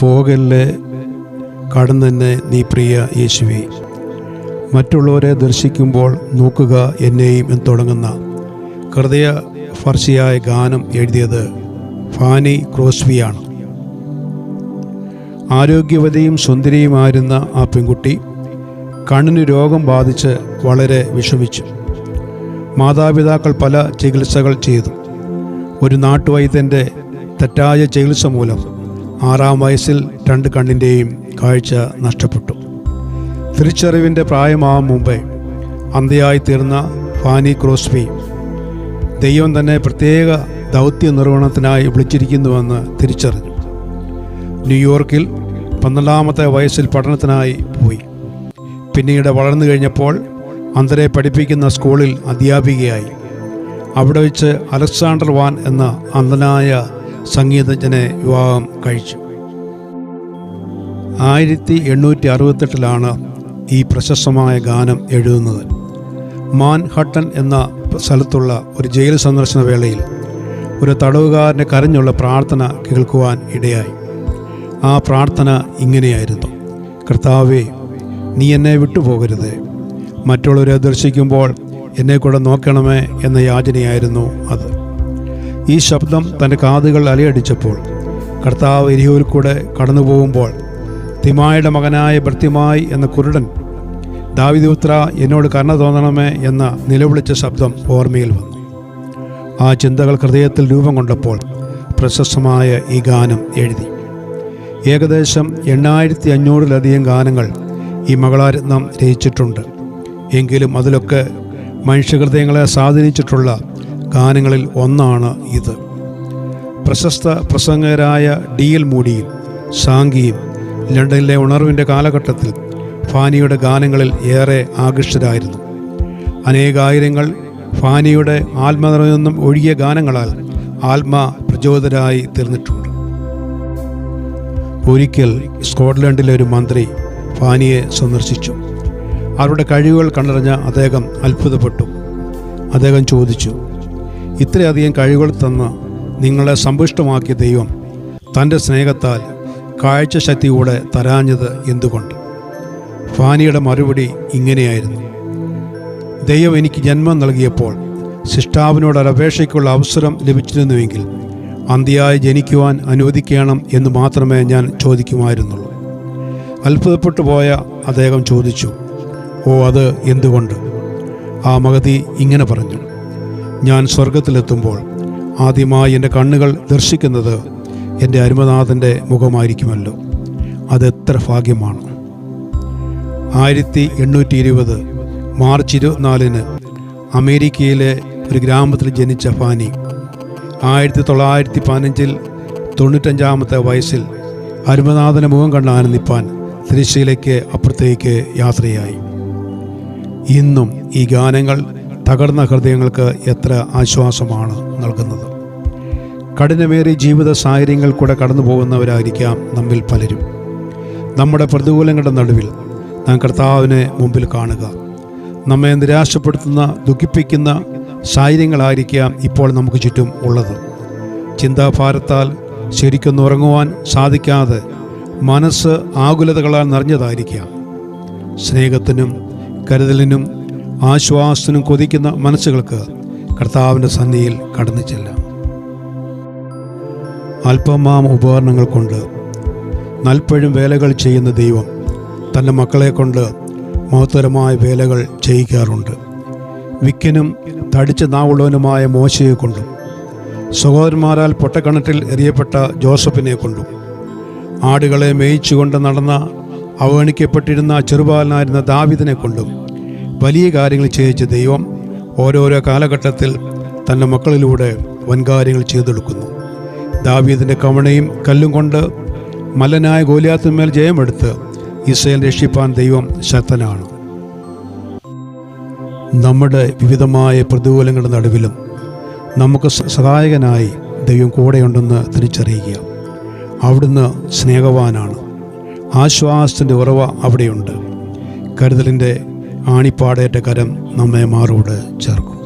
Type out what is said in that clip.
പോകല്ലേ കടന്നെന്നെ നീ പ്രിയ യേശുവേ. മറ്റുള്ളവരെ ദർശിക്കുമ്പോൾ നോക്കുക എന്നെയും എന്ന് തുടങ്ങുന്ന ഹൃദയസ്പർശിയായ ഗാനം എഴുതിയത് ഫാനി ക്രോസ്ബിയാണ്. ആരോഗ്യവതിയും സുന്ദരിയുമായിരുന്ന ആ പെൺകുട്ടി കണ്ണിന് രോഗം ബാധിച്ച് വളരെ വിഷമിച്ചു. മാതാപിതാക്കൾ പല ചികിത്സകൾ ചെയ്തു. ഒരു നാട്ടുവൈദ്യൻ്റെ തെറ്റായ ചികിത്സ മൂലം 6-ാം വയസ്സിൽ 2 കണ്ണിൻ്റെയും കാഴ്ച നഷ്ടപ്പെട്ടു. തിരിച്ചറിവിൻ്റെ പ്രായമാവാൻ മുമ്പേ അന്ധയായി തീർന്ന ഫാനി ക്രോസ്ബി ദൈവം തന്നെ പ്രത്യേക ദൗത്യ നിർവഹണത്തിനായി വിളിച്ചിരിക്കുന്നുവെന്ന് തിരിച്ചറിഞ്ഞു. ന്യൂയോർക്കിൽ 12-ാമത്തെ വയസ്സിൽ പഠനത്തിനായി പോയി. പിന്നീട് വളർന്നു കഴിഞ്ഞപ്പോൾ അന്ധരെ പഠിപ്പിക്കുന്ന സ്കൂളിൽ അധ്യാപികയായി. അവിടെ വെച്ച് അലക്സാണ്ടർ വാൻ എന്ന അന്ധനായ സംഗീതജ്ഞനെ വിവാഹം കഴിച്ചു. 1868 ഈ പ്രശസ്തമായ ഗാനം എഴുതുന്നത്. മാൻഹട്ടൻ എന്ന സ്ഥലത്തുള്ള ഒരു ജയിൽ സന്ദർശന വേളയിൽ ഒരു തടവുകാരൻ്റെ കരഞ്ഞുള്ള പ്രാർത്ഥന കേൾക്കുവാൻ ഇടയായി. ആ പ്രാർത്ഥന ഇങ്ങനെയായിരുന്നു: കർത്താവേ, നീ എന്നെ വിട്ടുപോകരുത്, മറ്റുള്ളവരെ ദർശിക്കുമ്പോൾ എന്നെ കൂടെ നോക്കണമേ എന്ന യാചനയായിരുന്നു അത്. ഈ ശബ്ദം തൻ്റെ കാതുകൾ അലയടിച്ചപ്പോൾ കർത്താവ് എരിഹോയിൽ കൂടെ കടന്നു പോകുമ്പോൾ തിമായുടെ മകനായ ബർത്തിമായി എന്ന കുരുടൻ, ദാവീദുപുത്രാ, എന്നോട് കരുണ തോന്നണമേ എന്ന നിലവിളിച്ച ശബ്ദം ഓർമ്മയിൽ വന്നു. ആ ചിന്തകൾ ഹൃദയത്തിൽ രൂപം കൊണ്ടപ്പോൾ പ്രശസ്തമായ ഈ ഗാനം എഴുതി. ഏകദേശം 8500-ലധികം ഗാനങ്ങൾ ഈ മംഗളാരത്നം രചിച്ചിട്ടുണ്ട്. എങ്കിലും അതിലൊക്കെ മനുഷ്യഹൃദയങ്ങളെ സ്വാധീനിച്ചിട്ടുള്ള ഗാനങ്ങളിൽ ഒന്നാണ് ഇത്. പ്രശസ്ത പ്രസംഗകരായ D.L. മൂഡിയും സാങ്കിയും ലണ്ടനിലെ ഉണർവിൻ്റെ കാലഘട്ടത്തിൽ ഫാനിയുടെ ഗാനങ്ങളിൽ ഏറെ ആകൃഷ്ടരായിരുന്നു. അനേകായിരങ്ങൾ ഫാനിയുടെ ആത്മനിറവിൽ നിന്നും ഒഴുകിയ ഗാനങ്ങളാൽ ആത്മപ്രചോദിതരായി തീർന്നിട്ടുണ്ട്. ഒരിക്കൽ സ്കോട്ട്ലൻഡിലെ ഒരു മന്ത്രി ഫാനിയെ സന്ദർശിച്ചു. അവരുടെ കഴിവുകൾ കണ്ടറിഞ്ഞ അദ്ദേഹം അത്ഭുതപ്പെട്ടു. അദ്ദേഹം ചോദിച്ചു, ഇത്രയധികം കഴിവുകൾ തന്ന് നിങ്ങളെ സമ്പുഷ്ടമാക്കിയ ദൈവം തൻ്റെ സ്നേഹത്താൽ കാഴ്ചശക്തിയോടെ തരാഞ്ഞത് എന്തുകൊണ്ട്? ഫാനിയുടെ മറുപടി ഇങ്ങനെയായിരുന്നു: ദൈവം എനിക്ക് ജന്മം നൽകിയപ്പോൾ സൃഷ്ടാവിനോടൊരപേക്ഷയ്ക്കുള്ള അവസരം ലഭിച്ചിരുന്നുവെങ്കിൽ അന്ത്യയായി ജനിക്കുവാൻ അനുവദിക്കണം എന്ന് മാത്രമേ ഞാൻ ചോദിക്കുമായിരുന്നുള്ളൂ. അത്ഭുതപ്പെട്ടു പോയ അദ്ദേഹം ചോദിച്ചു, ഓ, അത് എന്തുകൊണ്ട്? ആ മഹതി ഇങ്ങനെ പറഞ്ഞു: ഞാൻ സ്വർഗത്തിലെത്തുമ്പോൾ ആദ്യമായി എൻ്റെ കണ്ണുകൾ ദർശിക്കുന്നത് എൻ്റെ അരുമനാഥൻ്റെ മുഖമായിരിക്കുമല്ലോ. അതെത്ര ഭാഗ്യമാണ്. 1820 മാർച്ച് 24 അമേരിക്കയിലെ ഒരു ഗ്രാമത്തിൽ ജനിച്ച ഫാനി 1915 95-ാമത്തെ വയസ്സിൽ അരുമനാഥൻ്റെ മുഖം കണ്ട് ആനന്ദിപ്പാൻ തിരുശ്ശീലയ്ക്ക് അപ്പുറത്തേക്ക് യാത്രയായി. ഇന്നും ഈ ഗാനങ്ങൾ തകർന്ന ഹൃദയങ്ങൾക്ക് എത്ര ആശ്വാസമാണ് നൽകുന്നത്. കഠിനമേറിയ ജീവിത സാഹചര്യങ്ങൾ കൂടെ കടന്നു പോകുന്നവരായിരിക്കാം നമ്മിൽ പലരും. നമ്മുടെ പ്രതികൂലങ്ങളുടെ നടുവിൽ നാം കർത്താവിനെ മുമ്പിൽ കാണുക. നമ്മെ നിരാശപ്പെടുത്തുന്ന, ദുഃഖിപ്പിക്കുന്ന സാഹചര്യങ്ങളായിരിക്കാം ഇപ്പോൾ നമുക്ക് ചുറ്റും ഉള്ളത്. ചിന്താഭാരത്താൽ ശരിക്കൊന്നും ഉറങ്ങുവാൻ സാധിക്കാതെ മനസ്സ് ആകുലതകളാൽ നിറഞ്ഞതായിരിക്കാം. സ്നേഹത്തിനും കരുതലിനും ആശ്വാസത്തിനും കൊതിക്കുന്ന മനസ്സുകൾക്ക് കർത്താവിൻ്റെ സന്നിധിയിൽ കടന്നു ചെല്ലാം. അല്പമാം ഉപകരണങ്ങൾ കൊണ്ട് നൽപ്പഴും വേലകൾ ചെയ്യുന്ന ദൈവം തൻ്റെ മക്കളെ കൊണ്ട് മഹത്തരമായ വേലകൾ ചെയ്യിക്കാറുണ്ട്. വിക്കനും തടിച്ച നാവുള്ളവനുമായ മോശയെ കൊണ്ടും സഹോദരന്മാരാൽ പൊട്ടക്കിണറ്റിൽ എറിയപ്പെട്ട ജോസഫിനെ കൊണ്ടും ആടുകളെ മേയിച്ചുകൊണ്ട് നടന്ന അവഗണിക്കപ്പെട്ടിരുന്ന ചെറുബാലനായിരുന്ന ദാവീദിനെ കൊണ്ടും വലിയ കാര്യങ്ങൾ ചെയ്യിച്ച ദൈവം ഓരോരോ കാലഘട്ടത്തിൽ തൻ്റെ മക്കളിലൂടെ വൻകാര്യങ്ങൾ ചെയ്തെടുക്കുന്നു. ദാവീദിൻ്റെ കവണയും കല്ലും കൊണ്ട് മല്ലനായ ഗോലിയാത്തിന്മേൽ ജയമെടുത്ത് ഇസ്രായേൽ രക്ഷിപ്പാൻ ദൈവം ശക്തനാണ്. നമ്മുടെ വിവിധമായ പ്രതികൂലങ്ങളുടെ നടുവിലും നമുക്ക് സഹായകനായി ദൈവം കൂടെയുണ്ടെന്ന് തിരിച്ചറിയുക. അവിടുന്ന് സ്നേഹവാനാണ്. ആശ്വാസത്തിൻ്റെ ഉറവ അവിടെയുണ്ട്. കരുതലിൻ്റെ ആണിപ്പാടേറ്റ കരം നമ്മെ മാറോട് ചേർക്കും.